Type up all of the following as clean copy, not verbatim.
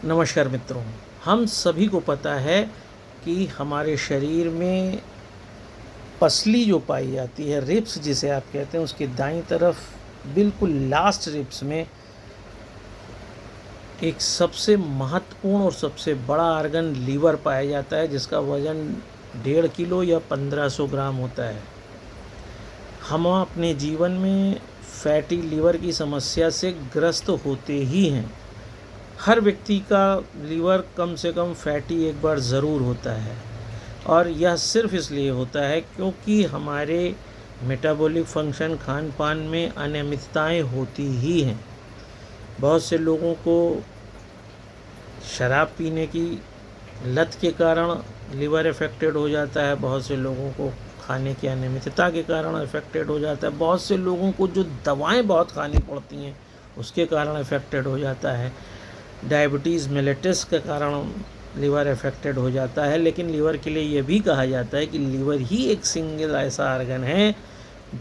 नमस्कार मित्रों, हम सभी को पता है कि हमारे शरीर में पसली जो पाई जाती है, रिब्स जिसे आप कहते हैं, उसकी दाईं तरफ बिल्कुल लास्ट रिब्स में एक सबसे महत्वपूर्ण और सबसे बड़ा आर्गन लीवर पाया जाता है, जिसका वज़न 1.5 किलो या 1500 ग्राम होता है। हम अपने जीवन में फैटी लीवर की समस्या से ग्रस्त होते ही हैं। हर व्यक्ति का लीवर कम से कम फैटी एक बार ज़रूर होता है, और यह सिर्फ इसलिए होता है क्योंकि हमारे मेटाबॉलिक फंक्शन, खान पान में अनियमितताएं होती ही हैं। बहुत से लोगों को शराब पीने की लत के कारण लीवर अफेक्टेड हो जाता है, बहुत से लोगों को खाने की अनियमितता के कारण अफेक्टेड हो जाता है, बहुत से लोगों को जो दवाएं बहुत खानी पड़ती हैं उसके कारण अफेक्टेड हो जाता है, डायबिटीज़ मेलिटस के कारण लीवर अफेक्टेड हो जाता है। लेकिन लीवर के लिए यह भी कहा जाता है कि लीवर ही एक सिंगल ऐसा ऑर्गन है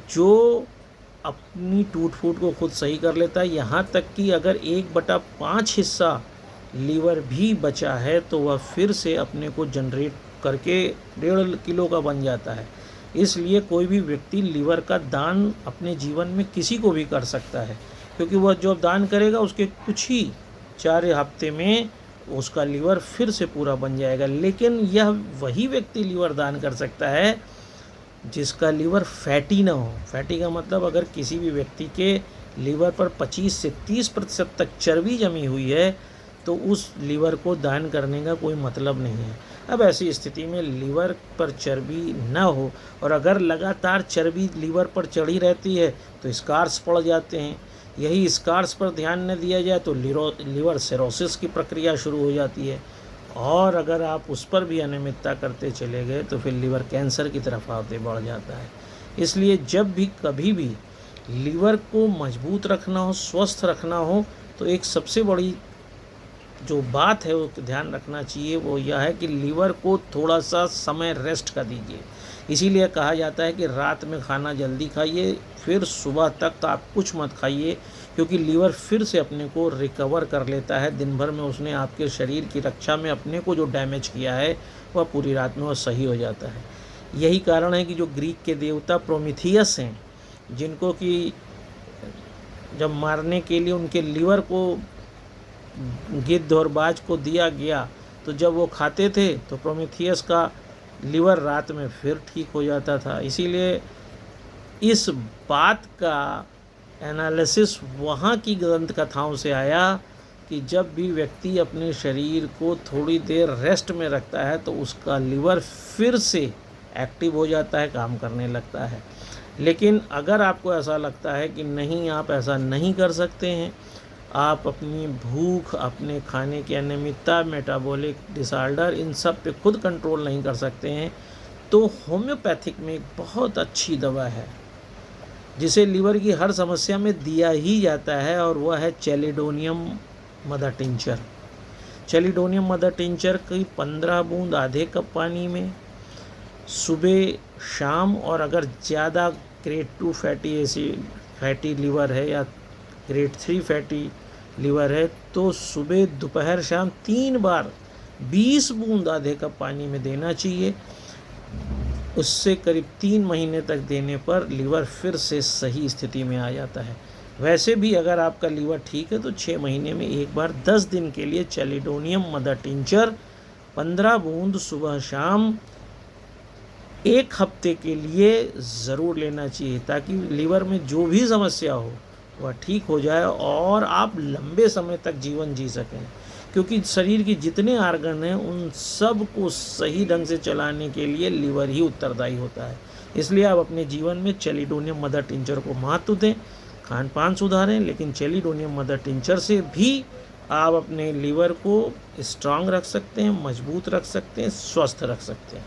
जो अपनी टूट फूट को खुद सही कर लेता है। यहाँ तक कि अगर 1/5 हिस्सा लीवर भी बचा है तो वह फिर से अपने को जनरेट करके 1.5 किलो का बन जाता है। इसलिए कोई भी व्यक्ति लीवर का दान अपने जीवन में किसी को भी कर सकता है, क्योंकि वह जो दान करेगा उसके कुछ ही 4 हफ्ते में उसका लीवर फिर से पूरा बन जाएगा। लेकिन यह वही व्यक्ति लीवर दान कर सकता है जिसका लीवर फैटी ना हो। फैटी का मतलब, अगर किसी भी व्यक्ति के लीवर पर 25 से 30% तक चर्बी जमी हुई है तो उस लीवर को दान करने का कोई मतलब नहीं है। अब ऐसी स्थिति में लीवर पर चर्बी ना हो और अगर लगातार चर्बी लीवर पर चढ़ी रहती है तो स्कार्स पड़ जाते हैं। यही स्कार्स पर ध्यान न दिया जाए तो लीवर सिरोसिस की प्रक्रिया शुरू हो जाती है, और अगर आप उस पर भी अनियमितता करते चले गए तो फिर लीवर कैंसर की तरफ आगे बढ़ जाता है। इसलिए जब भी कभी भी लीवर को मजबूत रखना हो, स्वस्थ रखना हो, तो एक सबसे बड़ी जो बात है वो ध्यान रखना चाहिए, वो यह है कि लीवर को थोड़ा सा समय रेस्ट का दीजिए। इसीलिए कहा जाता है कि रात में खाना जल्दी खाइए, फिर सुबह तक आप कुछ मत खाइए, क्योंकि लीवर फिर से अपने को रिकवर कर लेता है। दिन भर में उसने आपके शरीर की रक्षा में अपने को जो डैमेज किया है वह पूरी रात में वह सही हो जाता है। यही कारण है कि जो ग्रीक के देवता प्रोमीथियस हैं, जिनको कि जब मारने के लिए उनके लीवर को गिद्ध और बाज को दिया गया, तो जब वो खाते थे तो प्रोमीथियस का लीवर रात में फिर ठीक हो जाता था। इसीलिए इस बात का एनालिसिस वहाँ की ग्रंथ कथाओं से आया कि जब भी व्यक्ति अपने शरीर को थोड़ी देर रेस्ट में रखता है तो उसका लीवर फिर से एक्टिव हो जाता है, काम करने लगता है। लेकिन अगर आपको ऐसा लगता है कि नहीं, आप ऐसा नहीं कर सकते हैं, आप अपनी भूख, अपने खाने की अनियमितता, मेटाबॉलिक डिसऑर्डर, इन सब पे खुद कंट्रोल नहीं कर सकते हैं, तो होम्योपैथिक में एक बहुत अच्छी दवा है जिसे लीवर की हर समस्या में दिया ही जाता है, और वह है चैलिडोनियम मदर टिंचर। चैलिडोनियम मदर टिंचर की 15 बूंद आधे कप पानी में सुबह शाम, और अगर ज़्यादा ग्रेड 2 फैटी लीवर है या ग्रेड 3 फैटी लीवर है तो सुबह दोपहर शाम 3 बार 20 बूंद आधे कप पानी में देना चाहिए। उससे करीब 3 महीने तक देने पर लीवर फिर से सही स्थिति में आ जाता है। वैसे भी अगर आपका लीवर ठीक है तो 6 महीने में एक बार 10 दिन के लिए चैलिडोनियम मदर टिंचर 15 बूंद सुबह शाम 1 हफ्ते के लिए ज़रूर लेना चाहिए, ताकि लीवर में जो भी समस्या हो वह ठीक हो जाए और आप लंबे समय तक जीवन जी सकें। क्योंकि शरीर की जितने आर्गन हैं उन सब को सही ढंग से चलाने के लिए लीवर ही उत्तरदायी होता है। इसलिए आप अपने जीवन में चैलिडोनियम मदर टिंचर को महत्व दें, खान पान सुधारें, लेकिन चैलिडोनियम मदर टिंचर से भी आप अपने लीवर को स्ट्रांग रख सकते हैं, मजबूत रख सकते हैं, स्वस्थ रख सकते हैं।